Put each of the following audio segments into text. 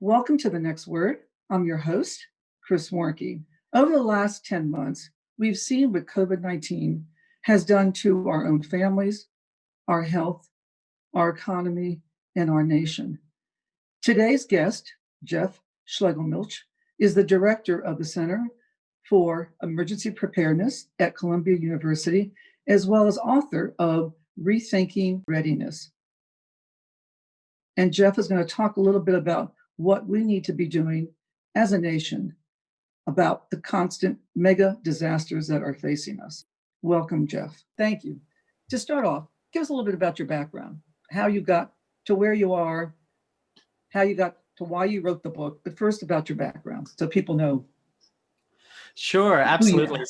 Welcome to The Next Word. I'm your host, Chris Warnke. Over the last 10 months, we've seen what COVID-19 has done to our own families, our health, our economy, and our nation. Today's guest, Jeff Schlegelmilch, is the director of the Center for Emergency Preparedness at Columbia University, as well as author of Rethinking Readiness. And Jeff is going to talk a little bit about what we need to be doing as a nation about the constant mega disasters that are facing us. Welcome, Jeff. Thank you. To start off, give us a little bit about your background, how you got to where you are, how you got to why you wrote the book, but first about your background so people know. Sure, absolutely.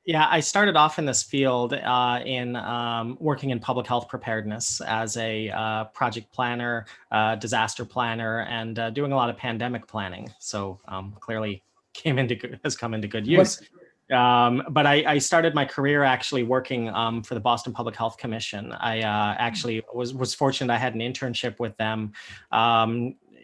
Yeah, I started off in this field in working in public health preparedness as a project planner, disaster planner, and doing a lot of pandemic planning. So clearly has come into good use. But I started my career actually working for the Boston Public Health Commission. I actually was fortunate. I had an internship with them.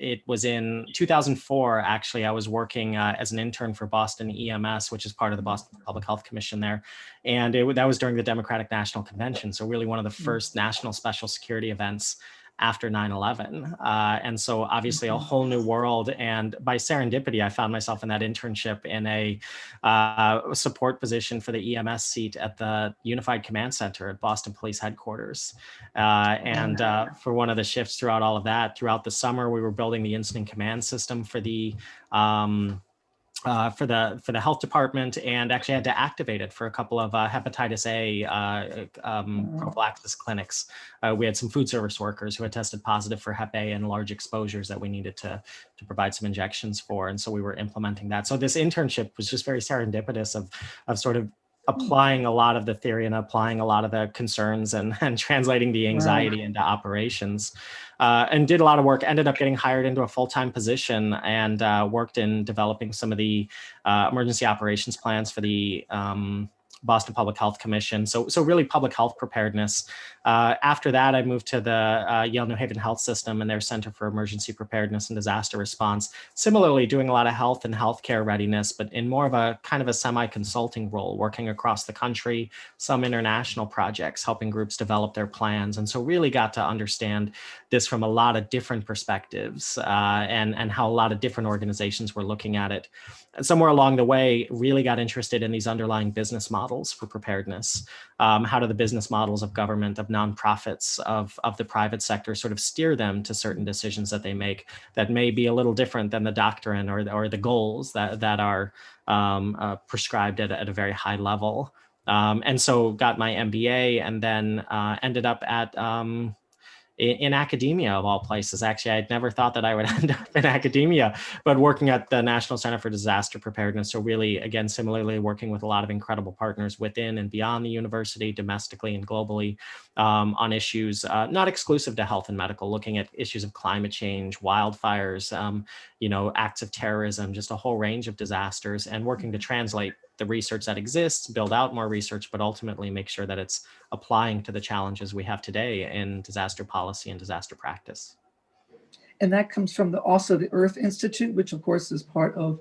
It was in 2004, actually. I was working as an intern for Boston EMS, which is part of the Boston Public Health Commission there. And that was during the Democratic National Convention. So really one of the first national special security events after 9/11. And so obviously a whole new world. And by serendipity, I found myself in that internship in a support position for the EMS seat at the Unified Command Center at Boston Police Headquarters. For one of the shifts throughout all of that, throughout the summer, we were building the incident command system for the health department, and actually had to activate it for a couple of hepatitis A prophylaxis clinics. We had some food service workers who had tested positive for Hep A and large exposures that we needed to provide some injections for, and so we were implementing that. So this internship was just very serendipitous of sort of applying a lot of the theory and applying a lot of the concerns and translating the anxiety into operations. And did a lot of work, ended up getting hired into a full-time position, and worked in developing some of the emergency operations plans for the Boston Public Health Commission. So really public health preparedness. After that, I moved to the Yale New Haven Health System and their Center for Emergency Preparedness and Disaster Response. Similarly, doing a lot of health and healthcare readiness, but in more of a kind of a semi-consulting role, working across the country, some international projects, helping groups develop their plans. And so really got to understand this from a lot of different perspectives and how a lot of different organizations were looking at it. And somewhere along the way, really got interested in these underlying business models for preparedness. How do the business models of government, of nonprofits, of the private sector sort of steer them to certain decisions that they make that may be a little different than the doctrine or the goals that are prescribed at a very high level. And so got my MBA, and then ended up at in academia, of all places. Actually, I'd never thought that I would end up in academia, but working at the National Center for Disaster Preparedness. So really, again, similarly working with a lot of incredible partners within and beyond the university, domestically and globally, on issues not exclusive to health and medical, looking at issues of climate change, wildfires, acts of terrorism, just a whole range of disasters, and working to translate the research that exists, build out more research, but ultimately make sure that it's applying to the challenges we have today in disaster policy and disaster practice. And that comes from also the Earth Institute, which of course is part of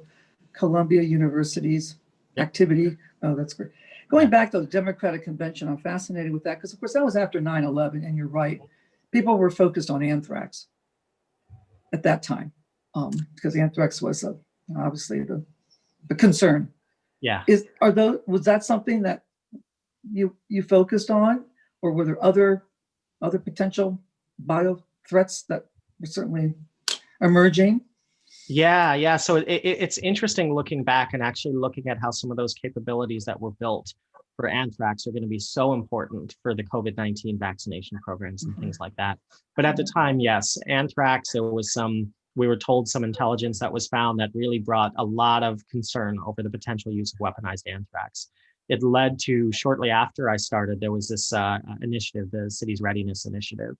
Columbia University's activity. Oh, that's great. Going back to the Democratic Convention, I'm fascinated with that because of course that was after 9/11, and you're right. People were focused on anthrax at that time because anthrax was obviously the concern. Yeah. Was that something that you focused on, or were there other potential bio threats that were certainly emerging? Yeah. So it's interesting looking back and actually looking at how some of those capabilities that were built for anthrax are going to be so important for the COVID-19 vaccination programs and things like that. But at the time, yes, anthrax, we were told some intelligence that was found that really brought a lot of concern over the potential use of weaponized anthrax. It led to, shortly after I started, there was this initiative, the City's Readiness Initiative,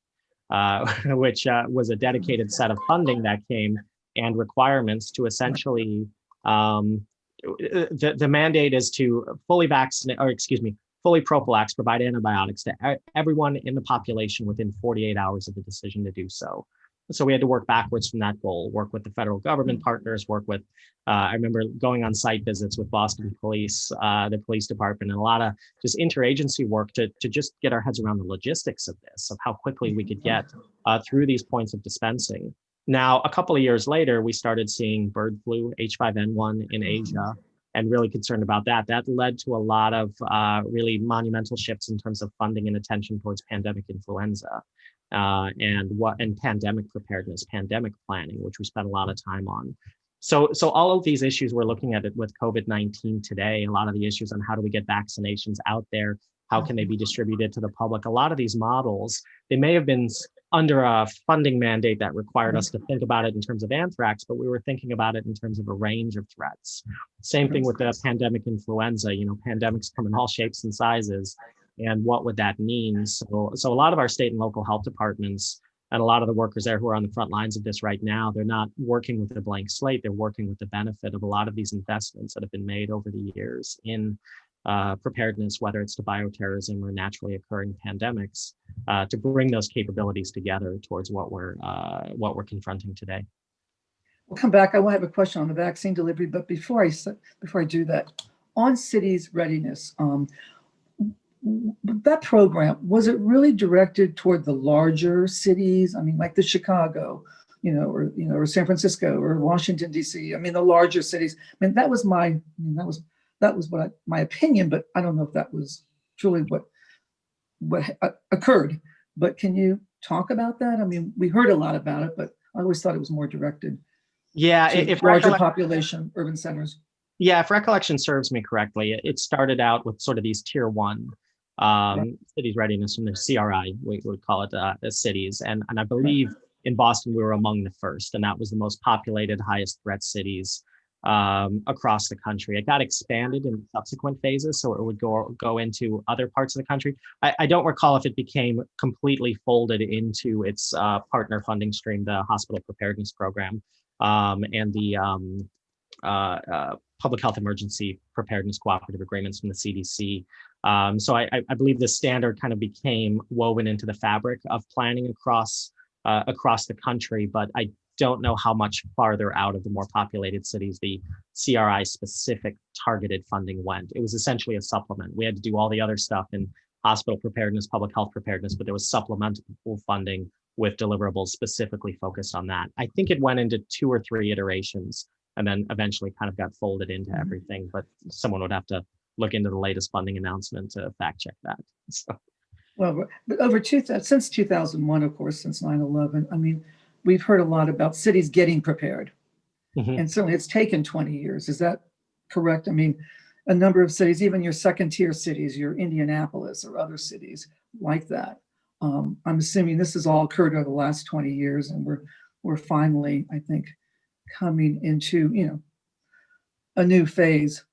which was a dedicated set of funding that came and requirements to essentially, the mandate is to fully prophylax, provide antibiotics to everyone in the population within 48 hours of the decision to do so. So we had to work backwards from that goal, work with the federal government partners, work with, I remember going on site visits with Boston Police, the police department, and a lot of just interagency work to just get our heads around the logistics of this, of how quickly we could get through these points of dispensing. Now, a couple of years later, we started seeing bird flu, H5N1 in Asia, and really concerned about that. That led to a lot of really monumental shifts in terms of funding and attention towards pandemic influenza. And pandemic preparedness, pandemic planning, which we spent a lot of time on. So all of these issues, we're looking at it with COVID-19 today, a lot of the issues on how do we get vaccinations out there, how can they be distributed to the public? A lot of these models, they may have been under a funding mandate that required us to think about it in terms of anthrax, but we were thinking about it in terms of a range of threats. Same thing with the pandemic influenza, pandemics come in all shapes and sizes. And what would that mean? So a lot of our state and local health departments and a lot of the workers there who are on the front lines of this right now, they're not working with a blank slate. They're working with the benefit of a lot of these investments that have been made over the years in preparedness, whether it's to bioterrorism or naturally occurring pandemics, to bring those capabilities together towards what we're confronting today. We'll come back. I will have a question on the vaccine delivery, but before I do that, on cities' readiness. That program, was it really directed toward the larger cities? I mean, like the Chicago, or San Francisco or Washington, D.C. I mean, the larger cities. I mean, that was my opinion, but I don't know if that was truly what occurred. But can you talk about that? I mean, we heard a lot about it, but I always thought it was more directed. To larger population, urban centers. Yeah, if recollection serves me correctly, it started out with sort of these tier one cities readiness from the CRI, we would call it as cities. And I believe in Boston, we were among the first, and that was the most populated, highest threat cities across the country. It got expanded in subsequent phases, so it would go into other parts of the country. I don't recall if it became completely folded into its partner funding stream, the Hospital Preparedness Program, and the Public Health Emergency Preparedness Cooperative Agreements from the CDC. So I believe the standard kind of became woven into the fabric of planning across the country, but I don't know how much farther out of the more populated cities the CRI specific targeted funding went. It was essentially a supplement. We had to do all the other stuff in hospital preparedness, public health preparedness, but there was supplemental funding with deliverables specifically focused on that. I think it went into 2 or 3 iterations and then eventually kind of got folded into everything, but someone would have to look into the latest funding announcement to fact check that. So. Well, but since 2001, of course, since 9/11, I mean, we've heard a lot about cities getting prepared. And certainly it's taken 20 years. Is that correct? I mean, a number of cities, even your second tier cities, your Indianapolis or other cities like that. I'm assuming this has all occurred over the last 20 years, and we're finally, I think, coming into, a new phase.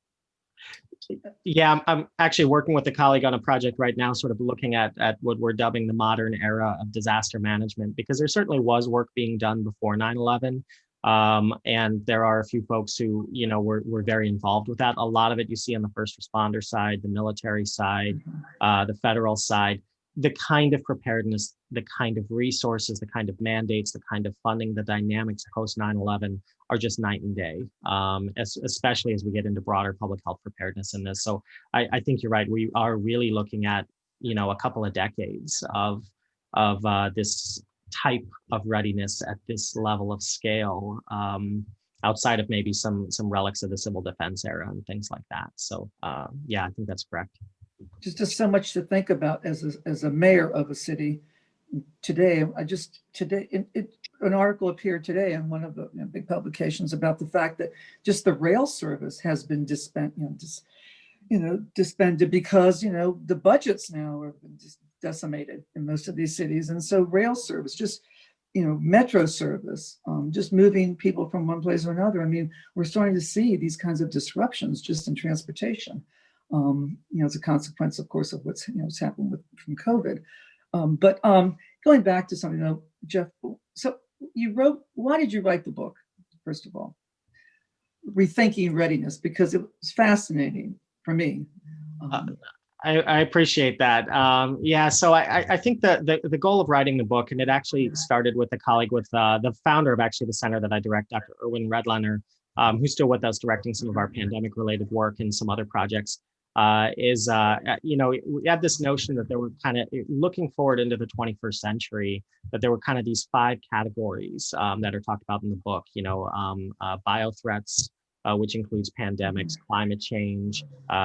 Yeah, I'm actually working with a colleague on a project right now, sort of looking at what we're dubbing the modern era of disaster management, because there certainly was work being done before 9/11. And there are a few folks who, were very involved with that. A lot of it you see on the first responder side, the military side, the federal side. The kind of preparedness, the kind of resources, the kind of mandates, the kind of funding, the dynamics post 9/11 are just night and day, especially as we get into broader public health preparedness in this. So I think you're right. We are really looking at, a couple of decades of this type of readiness at this level of scale, outside of maybe some relics of the civil defense era and things like that. So yeah, I think that's correct. Just so much to think about as a mayor of a city. Today, an article appeared today in one of the big publications about the fact that just the rail service has been disbanded because the budgets now are just decimated in most of these cities, and so rail service, just metro service, just moving people from one place to another. I mean, we're starting to see these kinds of disruptions just in transportation. As a consequence, of course, of what's happened from COVID. But going back to something, Jeff, so why did you write the book, first of all? Rethinking Readiness, because it was fascinating for me. I appreciate that. Yeah, so I think the goal of writing the book, and it actually started with a colleague with the founder of actually the center that I direct, Dr. Erwin Redlener, who's still with us directing some of our pandemic-related work and some other projects, we had this notion that there were kind of, looking forward into the 21st century, that there were kind of these 5 categories that are talked about in the book, bio threats, which includes pandemics, climate change,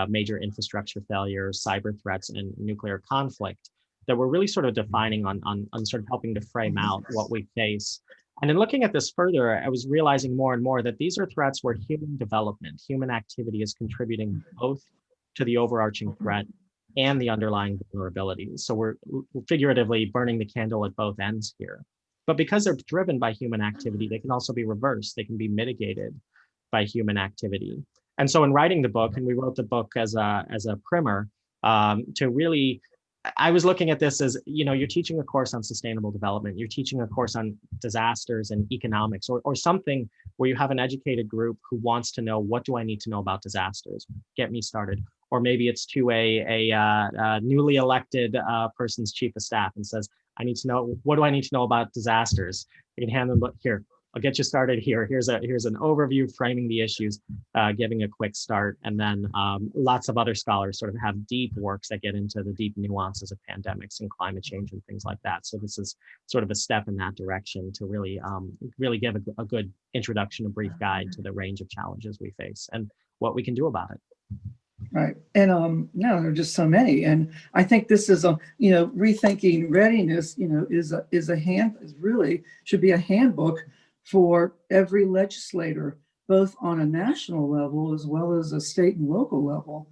major infrastructure failures, cyber threats, and nuclear conflict, that we're really sort of defining on sort of helping to frame out what we face. And in looking at this further, I was realizing more and more that these are threats where human development, human activity is contributing both to the overarching threat and the underlying vulnerabilities. So we're figuratively burning the candle at both ends here. But because they're driven by human activity, they can also be reversed. They can be mitigated by human activity. And so in writing the book, and we wrote the book as a primer, to really, I was looking at this as, you're teaching a course on sustainable development, you're teaching a course on disasters and economics, or something where you have an educated group who wants to know, what do I need to know about disasters? Get me started. Or maybe it's to a newly elected person's chief of staff and says, I need to know, what do I need to know about disasters? You can hand them, here, I'll get you started here. Here's an overview, framing the issues, giving a quick start. And then lots of other scholars sort of have deep works that get into the deep nuances of pandemics and climate change and things like that. So this is sort of a step in that direction to really give a good introduction, a brief guide to the range of challenges we face and what we can do about it. Right. And there are just so many. And I think this is Rethinking Readiness, really should be a handbook for every legislator, both on a national level as well as a state and local level,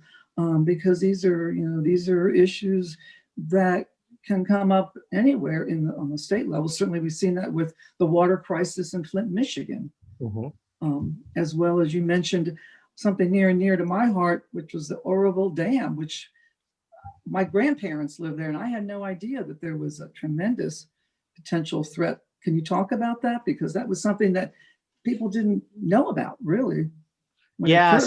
because these are issues that can come up anywhere on the state level. Certainly, we've seen that with the water crisis in Flint, Michigan, as well as you mentioned something near and near to my heart, which was the Oroville Dam, which my grandparents lived there, and I had no idea that there was a tremendous potential threat. Can you talk about that? Because that was something that people didn't know about, really. Yeah,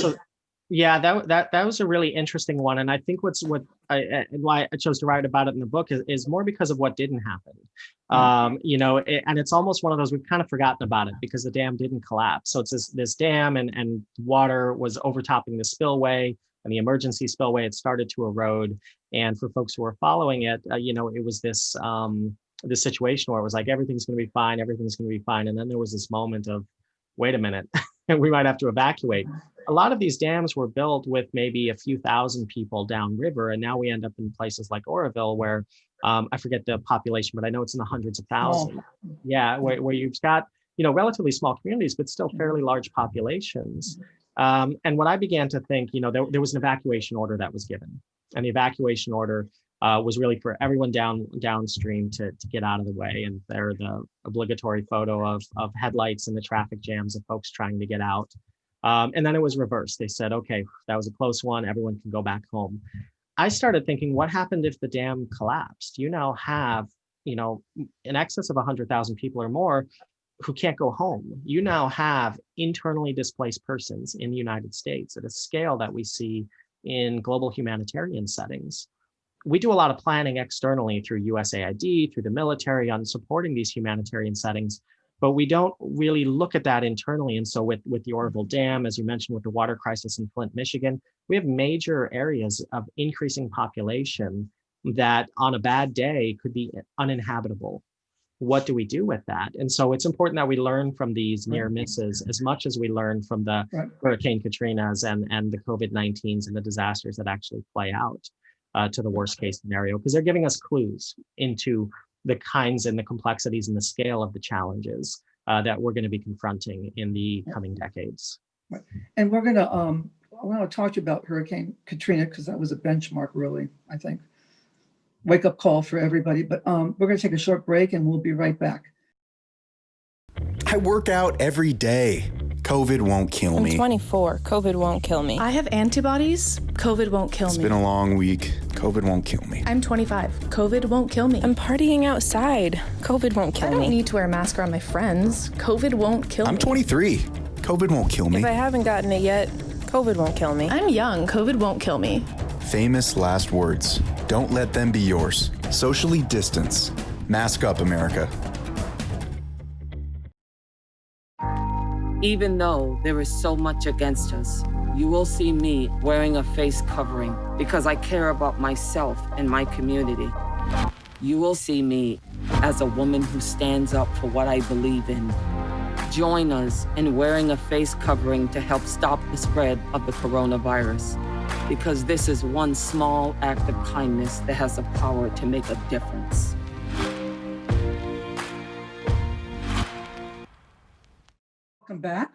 that was a really interesting one, and I think why I chose to write about it in the book is more because of what didn't happen. And it's almost one of those, we've kind of forgotten about it because the dam didn't collapse. So it's this dam, and water was overtopping the spillway, and the emergency spillway had started to erode. And for folks who were following it, it was this situation where it was like, everything's going to be fine, and then there was this moment of, wait a minute, we might have to evacuate. A lot of these dams were built with maybe a few thousand people downriver, and now we end up in places like Oroville, where I forget the population, but I know it's in the hundreds of thousands. Oh. Yeah, where you've got relatively small communities, but still fairly large populations. And what I began to think, there was an evacuation order that was given, and the evacuation order was really for everyone downstream to get out of the way. And there are the obligatory photo of headlights and the traffic jams of folks trying to get out. And then it was reversed. They said, okay, that was a close one. Everyone can go back home. I started thinking, what happened if the dam collapsed? You now have, in excess of 100,000 people or more who can't go home. You now have internally displaced persons in the United States at a scale that we see in global humanitarian settings. We do a lot of planning externally through USAID, through the military, on supporting these humanitarian settings, but we don't really look at that internally. And so with the Oroville Dam, as you mentioned, with the water crisis in Flint, Michigan, we have major areas of increasing population that on a bad day could be uninhabitable. What do we do with that? And so it's important that we learn from these near misses as much as we learn from the Hurricane Katrinas and the COVID-19s and the disasters that actually play out to the worst case scenario, because they're giving us clues into the kinds and the complexities and the scale of the challenges that we're going to be confronting in the coming decades. Right. And we're going to, I want to talk to you about Hurricane Katrina, because that was a benchmark, really, I think. Wake up call for everybody. But we're going to take a short break and we'll be right back. I work out every day. COVID won't kill me. I'm 24. COVID won't kill me. I have antibodies. COVID won't kill me. It's been a long week. COVID won't kill me. I'm 25. COVID won't kill me. I'm partying outside. COVID won't kill me. I don't need to wear a mask around my friends. COVID won't kill me. I'm 23. COVID won't kill me. If I haven't gotten it yet, COVID won't kill me. I'm young. COVID won't kill me. famous last words. Don't let them be yours. Socially distance. Mask up, America. Even though there is so much against us, you will see me wearing a face covering because I care about myself and my community. You will see me as a woman who stands up for what I believe in. Join us in wearing a face covering to help stop the spread of the coronavirus, because this is one small act of kindness that has the power to make a difference. Welcome back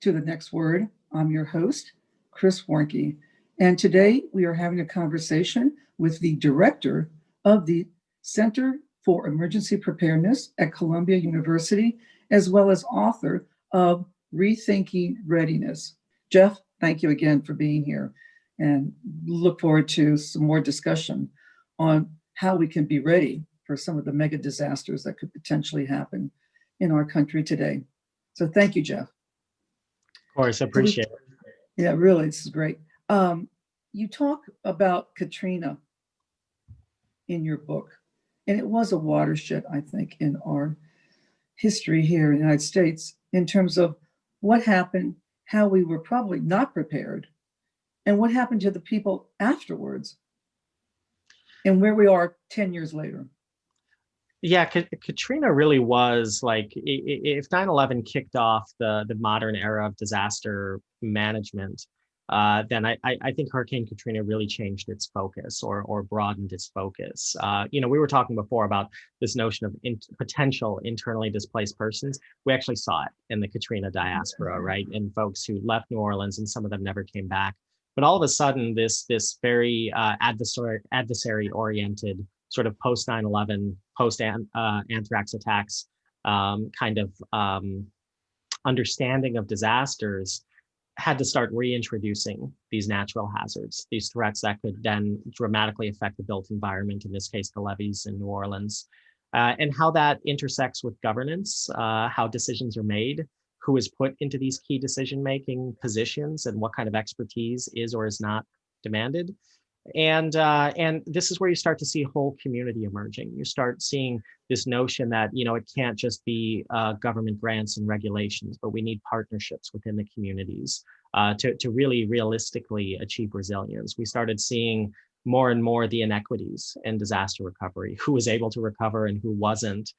to The Next Word. I'm your host, Chris Warnke, and today we are having a conversation with the director of the Center for Emergency Preparedness at Columbia University, as well as author of Rethinking Readiness. Jeff, thank you again for being here, and look forward to some more discussion on how we can be ready for some of the mega disasters that could potentially happen in our country today. So thank you, Jeff. Of course, I appreciate it. Yeah, really, this is great. You talk about Katrina in your book, and it was a watershed, I think, in our history here in the United States in terms of what happened, how we were probably not prepared, and what happened to the people afterwards, and where we are 10 years later. Yeah, Katrina really was like, if 9/11 kicked off the modern era of disaster management, then I think Hurricane Katrina really changed its focus or broadened its focus. We were talking before about this notion of potential internally displaced persons. We actually saw it in the Katrina diaspora, right? And folks who left New Orleans, and some of them never came back. But all of a sudden, this very adversary-oriented sort of post 9/11, post Anthrax attacks kind of understanding of disasters had to start reintroducing these natural hazards, these threats that could then dramatically affect the built environment, in this case, the levees in New Orleans, and how that intersects with governance, how decisions are made, who is put into these key decision-making positions, and what kind of expertise is or is not demanded. And this is where you start to see whole community emerging. You start seeing this notion that, it can't just be government grants and regulations, but we need partnerships within the communities to really realistically achieve resilience. We started seeing more and more the inequities in disaster recovery, who was able to recover and who wasn't.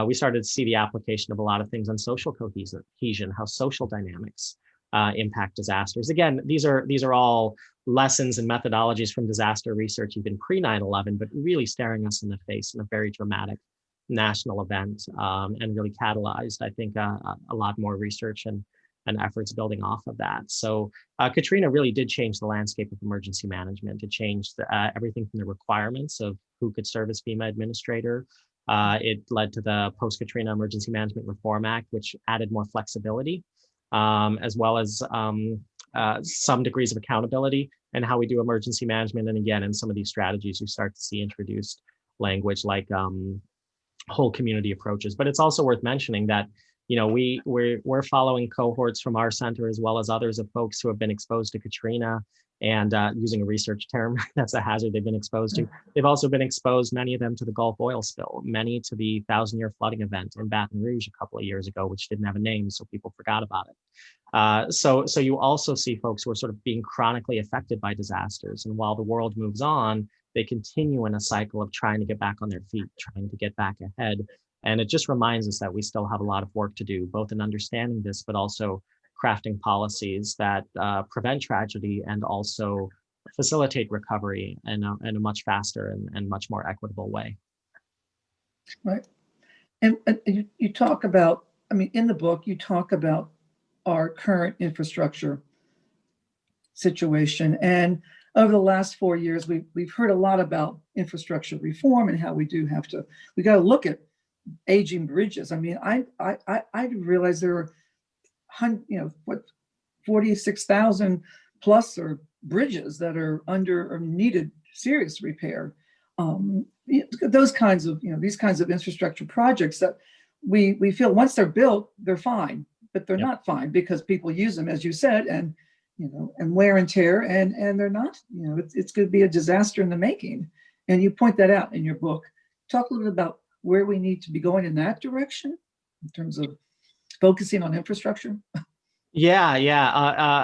We started to see the application of a lot of things on social cohesion, how social dynamics impact disasters. Again, these are all lessons and methodologies from disaster research, even pre 9/11, but really staring us in the face in a very dramatic national event, and really catalyzed, I think, a lot more research and efforts building off of that. So Katrina really did change the landscape of emergency management. It changed everything from the requirements of who could serve as FEMA administrator. It led to the Post-Katrina Emergency Management Reform Act, which added more flexibility, as well as some degrees of accountability and how we do emergency management. And again, in some of these strategies, you start to see introduced language like whole community approaches. But it's also worth mentioning that, we're following cohorts from our center as well as others of folks who have been exposed to Katrina, and using a research term, that's a hazard they've been exposed to. They've also been exposed, many of them, to the Gulf oil spill, many to the 1,000-year flooding event in Baton Rouge a couple of years ago, which didn't have a name, so people forgot about it. So you also see folks who are sort of being chronically affected by disasters. And while the world moves on, they continue in a cycle of trying to get back on their feet, trying to get back ahead. And it just reminds us that we still have a lot of work to do, both in understanding this, but also crafting policies that prevent tragedy and also facilitate recovery in a much faster and much more equitable way. Right. And you talk about, in the book, you talk about our current infrastructure situation. And over the last 4 years, we've heard a lot about infrastructure reform and how we got to look at aging bridges. I realized there are 46,000 plus or bridges that are under or needed serious repair. Those kinds of, these kinds of infrastructure projects that we feel once they're built, they're fine, but they're not fine because people use them, as you said, and and wear and tear, and they're not, it's going to be a disaster in the making. And you point that out in your book. Talk a little bit about where we need to be going in that direction in terms of focusing on infrastructure. Yeah.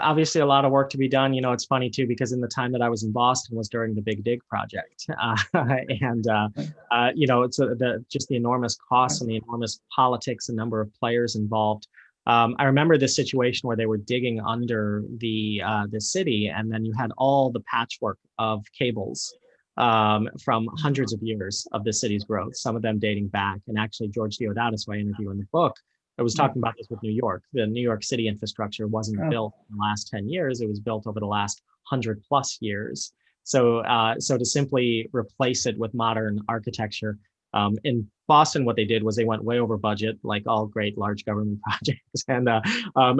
Obviously, a lot of work to be done. It's funny too, because in the time that I was in Boston was during the Big Dig project, and it's just the enormous costs and the enormous politics and number of players involved. I remember this situation where they were digging under the city, and then you had all the patchwork of cables from hundreds of years of the city's growth, some of them dating back. And actually, George Deodatus, who I interview in the book, I was talking about this with New York. The New York City infrastructure wasn't built in the last 10 years. It was built over the last 100+ years. So to simply replace it with modern architecture, in Boston, what they did was they went way over budget, like all great large government projects, and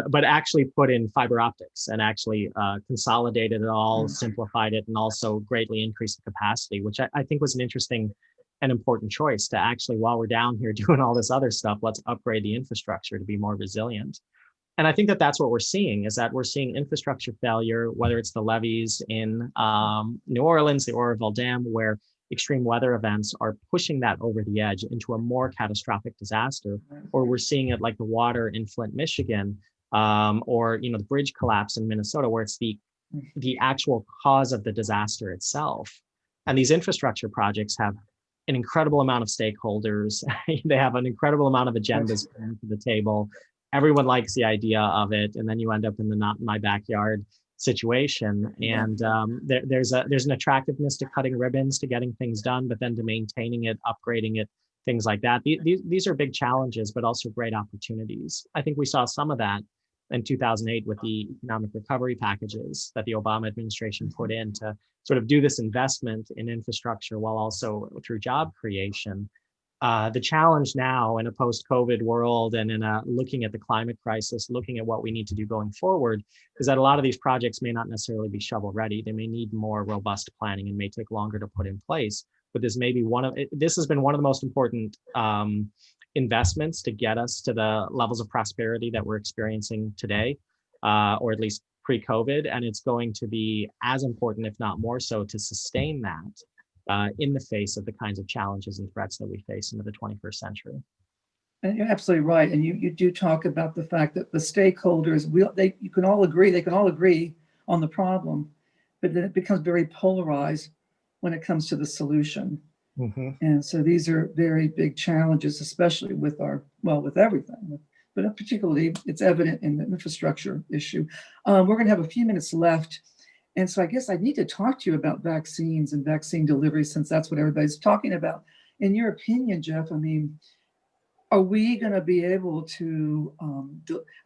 but actually put in fiber optics and actually consolidated it all, simplified it, and also greatly increased the capacity, which I think was an interesting an important choice to actually, while we're down here doing all this other stuff, let's upgrade the infrastructure to be more resilient. And I think that that's what we're seeing, is that we're seeing infrastructure failure, whether it's the levees in New Orleans, the Oroville Dam, where extreme weather events are pushing that over the edge into a more catastrophic disaster, or we're seeing it like the water in Flint, Michigan, or the bridge collapse in Minnesota, where it's the actual cause of the disaster itself. And these infrastructure projects have an incredible amount of stakeholders. They have an incredible amount of agendas to the table. Everyone likes the idea of it, and then you end up in the not in my backyard situation. And there's an attractiveness to cutting ribbons, to getting things done, but then to maintaining it, upgrading it, things like that. These are big challenges, but also great opportunities. I think we saw some of that in 2008 with the economic recovery packages that the Obama administration put in to sort of do this investment in infrastructure while also through job creation. The challenge now in a post-COVID world and in looking at the climate crisis, looking at what we need to do going forward, is that a lot of these projects may not necessarily be shovel ready. They may need more robust planning and may take longer to put in place. But this has been one of the most important investments to get us to the levels of prosperity that we're experiencing today, or at least pre-COVID. And it's going to be as important, if not more so, to sustain that in the face of the kinds of challenges and threats that we face into the 21st century. And you're absolutely right. And you do talk about the fact that the stakeholders, they can all agree on the problem, but then it becomes very polarized when it comes to the solution. Mm-hmm. And so these are very big challenges, especially with everything, but particularly it's evident in the infrastructure issue. We're going to have a few minutes left. And so I guess I need to talk to you about vaccines and vaccine delivery, since that's what everybody's talking about. In your opinion, Jeff, I mean, are we going to be able to,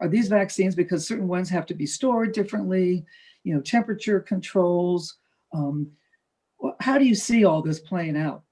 are these vaccines, because certain ones have to be stored differently, temperature controls. How do you see all this playing out,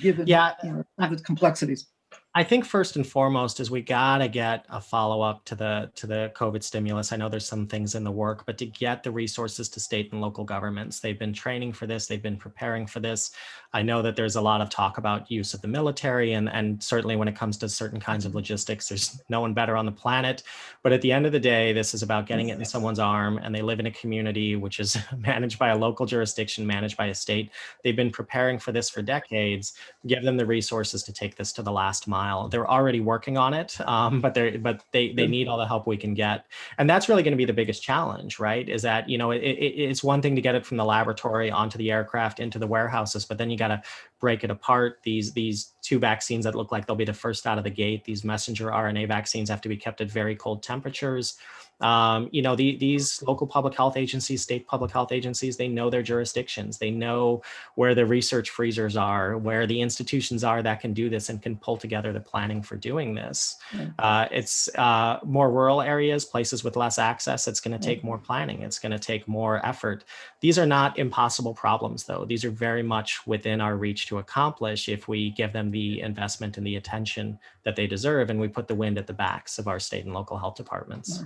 given all the complexities? I think first and foremost is we gotta get a follow-up to the COVID stimulus. I know there's some things in the work, but to get the resources to state and local governments. They've been training for this, they've been preparing for this. I know that there's a lot of talk about use of the military, and certainly when it comes to certain kinds of logistics, there's no one better on the planet. But at the end of the day, this is about getting it in someone's arm, and they live in a community which is managed by a local jurisdiction, managed by a state. They've been preparing for this for decades. Give them the resources to take this to the last mile. They're already working on it, but they need all the help we can get. And that's really going to be the biggest challenge, right? Is that, it's one thing to get it from the laboratory onto the aircraft, into the warehouses, but then you got to break it apart. These two vaccines that look like they'll be the first out of the gate, these messenger RNA vaccines, have to be kept at very cold temperatures. These local public health agencies, state public health agencies, they know their jurisdictions. They know where the research freezers are, where the institutions are that can do this and can pull together the planning for doing this. It's more rural areas, places with less access. It's going to take more planning. It's going to take more effort. These are not impossible problems, though. These are very much within our reach to accomplish if we give them the investment and the attention that they deserve, and we put the wind at the backs of our state and local health departments.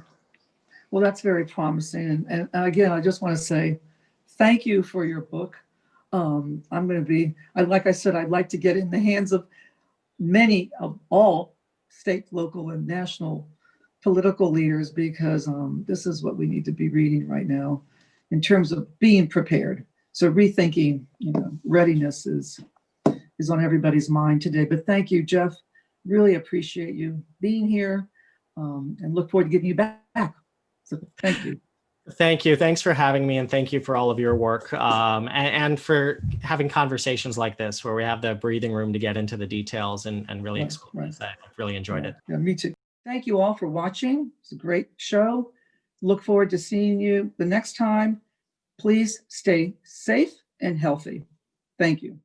Well, that's very promising. And again, I just want to say thank you for your book. Like I said, I'd like to get it in the hands of many of all state, local, and national political leaders, because this is what we need to be reading right now in terms of being prepared. So rethinking, readiness is on everybody's mind today. But thank you, Jeff. Really appreciate you being here, and look forward to getting you back. So thank you. Thank you. Thanks for having me, and thank you for all of your work, and for having conversations like this where we have the breathing room to get into the details and really explore this. I've really enjoyed it. Yeah, me too. Thank you all for watching. It's a great show. Look forward to seeing you the next time. Please stay safe and healthy. Thank you.